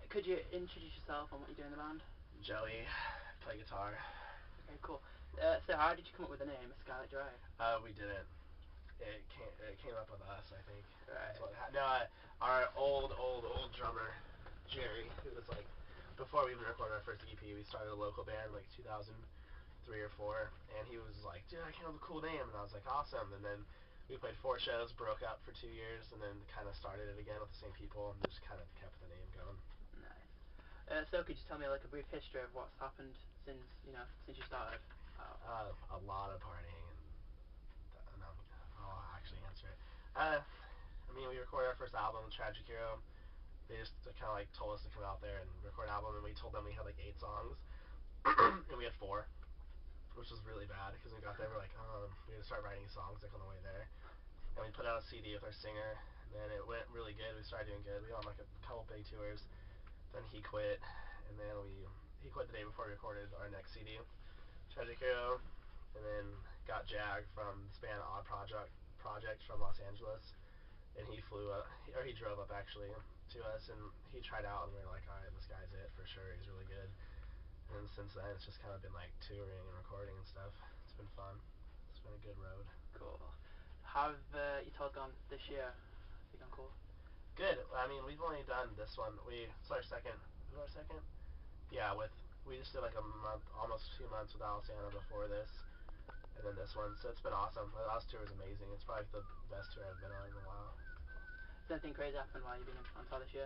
Could you introduce yourself and what you do in the band? Joey, play guitar. Okay, cool. So how did you come up with the name Skylit Drive? We didn't. It came up with us, I think. That's Right. what no, our old drummer, Jerry, who was like, before we even recorded our first EP, we started a local band like 2003 or 4, and he was like, dude, I came up with a cool name, and I was like, awesome, and then we played 4 shows, broke up for 2 years, and then kind of started it again with the same people, and just kind of kept the name going. Nice. So could you tell me like a brief history of what's happened since you started? A lot of partying, and no, I'll actually answer it. We recorded our first album, Tragic Hero. They just kind of like told us to come out there and record an album, and we told them we had like 8 songs, and we had 4, which was really bad because we got there, we're like, we had to start writing songs like on the way there, and we put out a CD with our singer, and then it went really good. We started doing good. We went on like a couple big tours. Then he quit, and then he quit the day before we recorded our next CD, Tragic Hero, and then got Jag from this band Odd Project from Los Angeles, and he drove up actually to us, and he tried out, and we were like, all right, this guy's it for sure. He's really good. And since then, it's just kind of been like touring and recording and stuff. It's been fun. It's been a good road. Cool. How have your tours gone this year? Have you gone cool? Good. We've only done this one. It's our second. Is it our second? Yeah, we just did like a month, almost 2 months with Alciana before this, and then this one. So it's been awesome. The last tour was amazing. It's probably the best tour I've been on in a while. Has anything crazy happened while you've been on tour this year?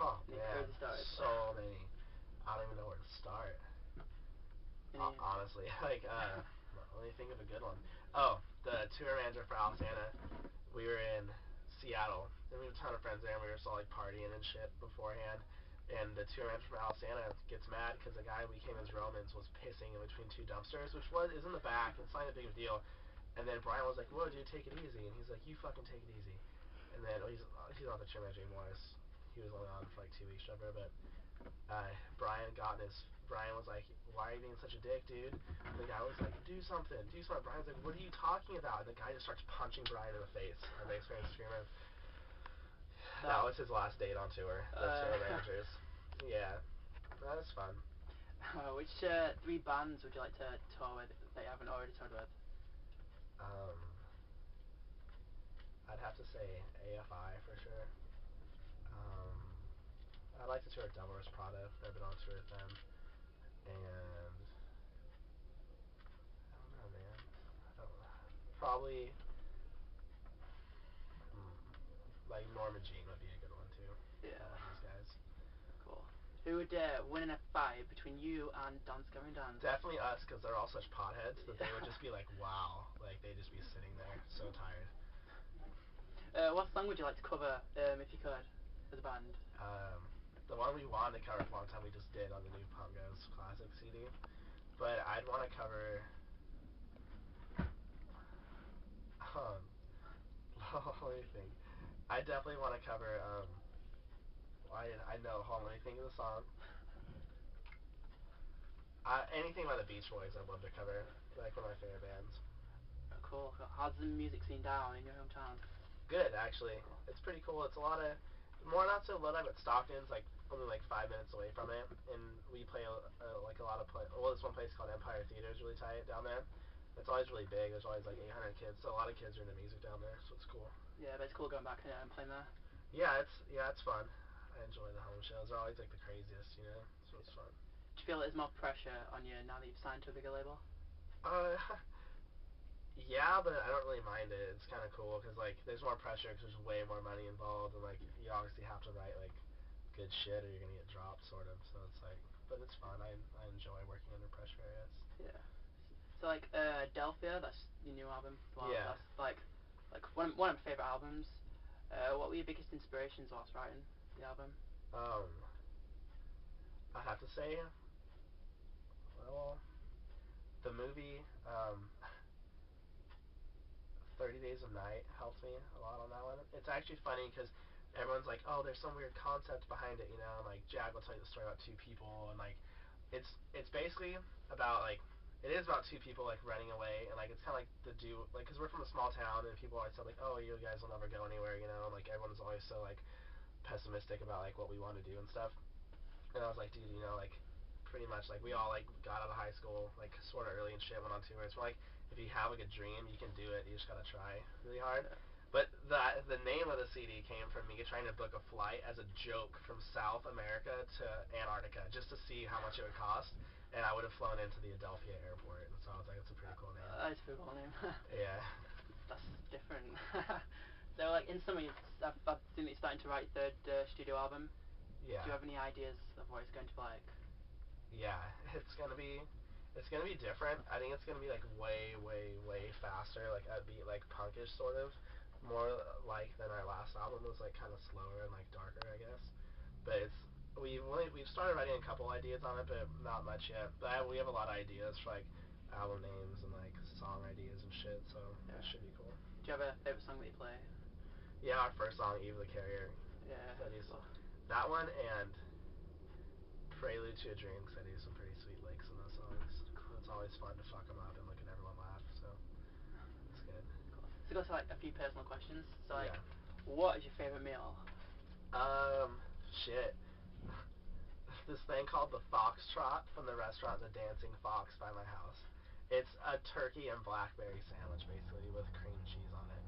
Oh Any man, crazy stories? so many. I don't even know where to start. Honestly, let me think of a good one. Oh, the tour manager for Alciana. We were in Seattle, and we had a ton of friends there, and we were just all like partying and shit beforehand. And the tour manager from Alciana gets mad because the guy we came as Romans was pissing in between 2 dumpsters, which is in the back. It's not a big deal. And then Brian was like, "Whoa, dude, take it easy." And he's like, "You fucking take it easy." And then he's not the tour manager anymore. He was only on for like 2 weeks, whatever. But Brian was like, "Why are you being such a dick, dude?" And the guy was like, "Do something, do something." Brian's like, "What are you talking about?" And the guy just starts punching Brian in the face. Our bass player screaming. That was his last date on tour. The tour managers. Yeah, that was fun. Which 3 bands would you like to tour with that you haven't already toured with? I'd have to say AFI for sure. I'd like to tour with Devil Wears Prada. I've been on tour with them. And I don't know, man. I don't know. Probably like Norma Jean would be a good one too. Yeah. I love these guys. Cool. Who would win in a fight between you and Dance Going Dance? Definitely us, because they're all such potheads that they would just be like, wow, like they'd just be sitting there so tired. What song would you like to cover if you could, as a band? The one we wanted to cover for a long time we just did on the new Punk Goes Classic CD, but I'd want to cover. Let me think. I definitely want to cover. I know. Hold on, let me think of the song. Anything by the Beach Boys, I'd love to cover. Like one of my favorite bands. Cool. How's the music scene down in your hometown? Good, actually. Cool. It's pretty cool. It's a lot of more not so Lodi, but Stockton's like only like 5 minutes away from it, and we play like a lot of this one place called Empire Theater is really tight down there. It's always really big. There's always like 800 kids, so a lot of kids are into music down there, so it's cool. Yeah, but it's cool going back and playing there. Yeah, it's fun. I enjoy the home shows. They're always like the craziest, so it's fun. Do you feel there's more pressure on you now that you've signed to a bigger label? Uh, yeah, but I don't really mind it. It's kind of cool because like there's more pressure because there's way more money involved, and like you obviously have to write like good shit or you're gonna get dropped, sort of. So it's like, but it's fun. I enjoy working under pressure, I guess. Yeah. So like Delphia, that's your new album. Well, Yeah. that's like one of my favorite albums. What were your biggest inspirations whilst writing the album? Um, I have to say, well, the movie 30 Days of Night helped me a lot on that one. It's actually funny because everyone's like, oh, there's some weird concept behind it, and like Jag will tell you the story about 2 people, and like it's basically about like it is about 2 people like running away, and like it's kind of like because we're from a small town, and people always said like, oh, you guys will never go anywhere, and like everyone's always so like pessimistic about like what we want to do and stuff. And I was like, dude, you know, like pretty much like we all like got out of high school like sort of early and shit, went on tours. We're like, if you have like a dream, you can do it. You just gotta try really hard. Yeah. But the name of the CD came from me trying to book a flight as a joke from South America to Antarctica just to see how much it would cost, and I would have flown into the Adelphia airport, and so I was like, it's a pretty cool name. That's a pretty cool name. Yeah. That's different. So, like, in summary, I've seen that you're starting to write your third studio album. Yeah. Do you have any ideas of what it's going to be like? Yeah, it's gonna be different. I think it's gonna be like way, way, way faster, like upbeat, like punkish sort of, more like than our last album was like kind of slower and like darker, I guess. But we've started writing a couple ideas on it, but not much yet. But we have a lot of ideas for like album names and like song ideas and shit, so Yeah. it should be cool. Do you have a favorite song that you play? Yeah, our first song, Eve the Carrier. Yeah. Cool. That one and Prelude to a Dream, because I do some pretty sweet licks in those songs. Cool. It's always fun to fuck them up and look at everyone laugh, so it's good. Cool. So go to like a few personal questions. So like, Yeah. what is your favorite meal? Shit. This thing called the Foxtrot from the restaurant The Dancing Fox by my house. It's a turkey and blackberry sandwich, basically, with cream cheese on it.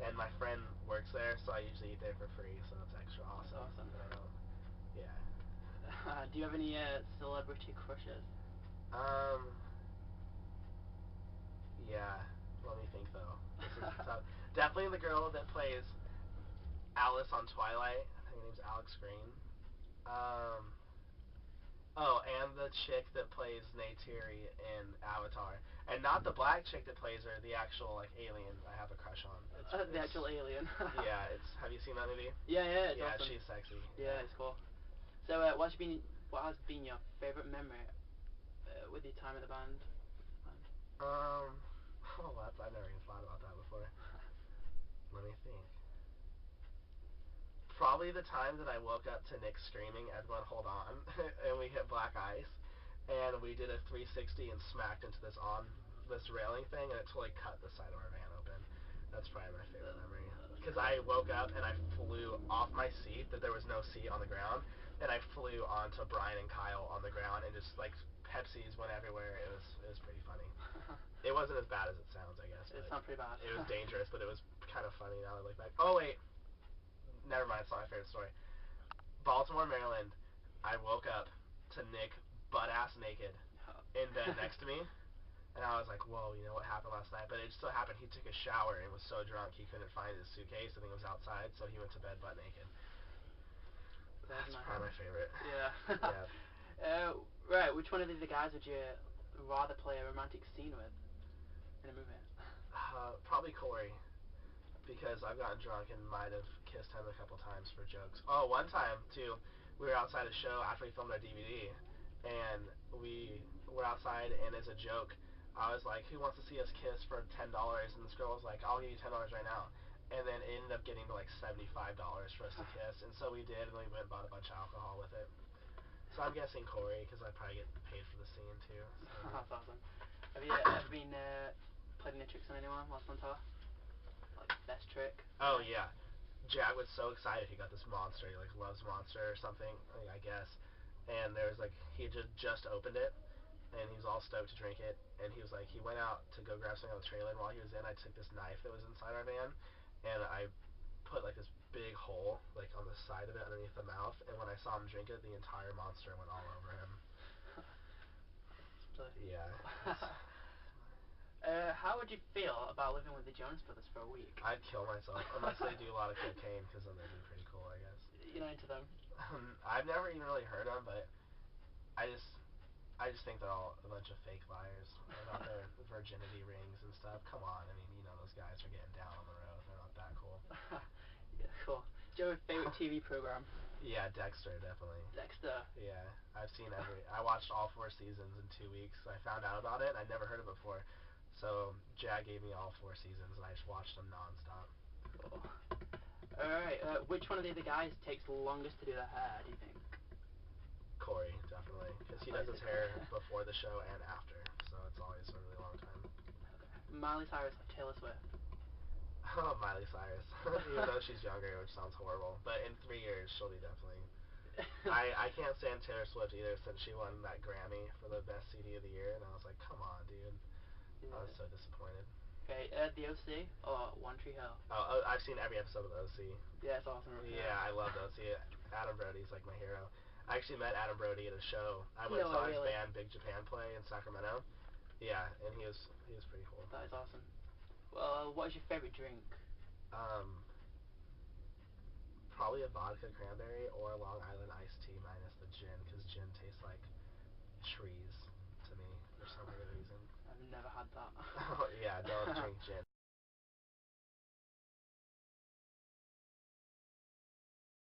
And my friend works there, so I usually eat there for free, so it's extra awesome. That's awesome. But I don't, yeah. Do you have any celebrity crushes? Yeah. Let me think, though. This is tough. Definitely the girl that plays Alice on Twilight. I think her name's Alex Green. Oh, and the chick that plays Neytiri in Avatar. And not the black chick that plays her, the actual, like, alien I have a crush on. The actual alien. Yeah, have you seen that movie? Yeah, it's Yeah, awesome. she's sexy. Yeah, it's cool. So, what has been your favorite memory with your time in the band? I've never even thought about that before. Let me think. Probably the time that I woke up to Nick screaming, "Everyone hold on," and we hit black ice, and we did a 360 and smacked into this railing thing, and it totally cut the side of our van open. That's probably my favorite memory. Because I woke up and I flew off my seat, that there was no seat on the ground, and I flew onto Brian and Kyle on the ground, and just like Pepsis went everywhere. It was pretty funny. It wasn't as bad as it sounds, I guess. It sounds pretty bad. It was dangerous, but it was kind of funny now that I look back. Oh wait, never mind. It's not my favorite story. Baltimore, Maryland. I woke up to Nick butt ass naked in bed next to me. And I was like, whoa, you know what happened last night? But it just so happened he took a shower and was so drunk he couldn't find his suitcase. I think it was outside, so he went to bed butt naked. That's probably my favorite. Yeah. Yeah. Right, which one of the guys would you rather play a romantic scene with in a movie? Probably Corey. Because I've gotten drunk and might have kissed him a couple times for jokes. Oh, one time, too, we were outside a show after we filmed our DVD, and we were outside, and as a joke, I was like, who wants to see us kiss for $10? And this girl was like, I'll give you $10 right now. And then it ended up getting to like $75 for us to kiss, and so we did, and we went and bought a bunch of alcohol with it. So I'm guessing Corey, because I probably get paid for the scene, too. So. That's awesome. Have you ever been played any tricks on anyone whilst on tour? Like, best trick? Oh, yeah. Jag was so excited. He got this monster. He like loves Monster or something, I guess. And there was like he just opened it, and he was all stoked to drink it. And he was like he went out to go grab something on the trailer, and while he was in, I took this knife that was inside our van, and I put like this big hole like on the side of it underneath the mouth. And when I saw him drink it, the entire monster went all over him. Yeah. How would you feel about living with the Jonas Brothers for a week? I'd kill myself unless they do a lot of cocaine, because then they'd be pretty cool, I guess. You're not into them? I've never even really heard them, but I just think they're all a bunch of fake liars about their virginity rings and stuff. Come on, I mean, you know those guys are getting down on the road. They're not that cool. Yeah, cool. Do you have a favorite TV program? Yeah, Dexter, definitely. Dexter? Yeah, I watched all 4 seasons in 2 weeks. I found out about it, and I'd never heard of it before. So, Jag gave me all 4 seasons, and I just watched them nonstop. Cool. Alright, which one of the other guys takes longest to do their hair, do you think? Corey, definitely, because he does his hair before the show and after, so it's always a really long time. Okay. Miley Cyrus or Taylor Swift? Miley Cyrus. Even though she's younger, which sounds horrible. But in 3 years, she'll be definitely... I can't stand Taylor Swift either since she won that Grammy for the best CD of the year, and I was like, come on, dude. Yeah. I was so disappointed. Okay, The OC or One Tree Hill? Oh, I've seen every episode of the OC. Yeah, it's awesome. Yeah, I love the OC. Adam Brody's like my hero. I actually met Adam Brody at a show. I went and saw his band Big Japan play in Sacramento. Yeah, and he was pretty cool. That is awesome. Well, what is your favorite drink? Probably a vodka cranberry or a Long Island iced tea minus the gin, because gin tastes like trees to me for some weird reason. I've never had that. Oh yeah, don't drink gin.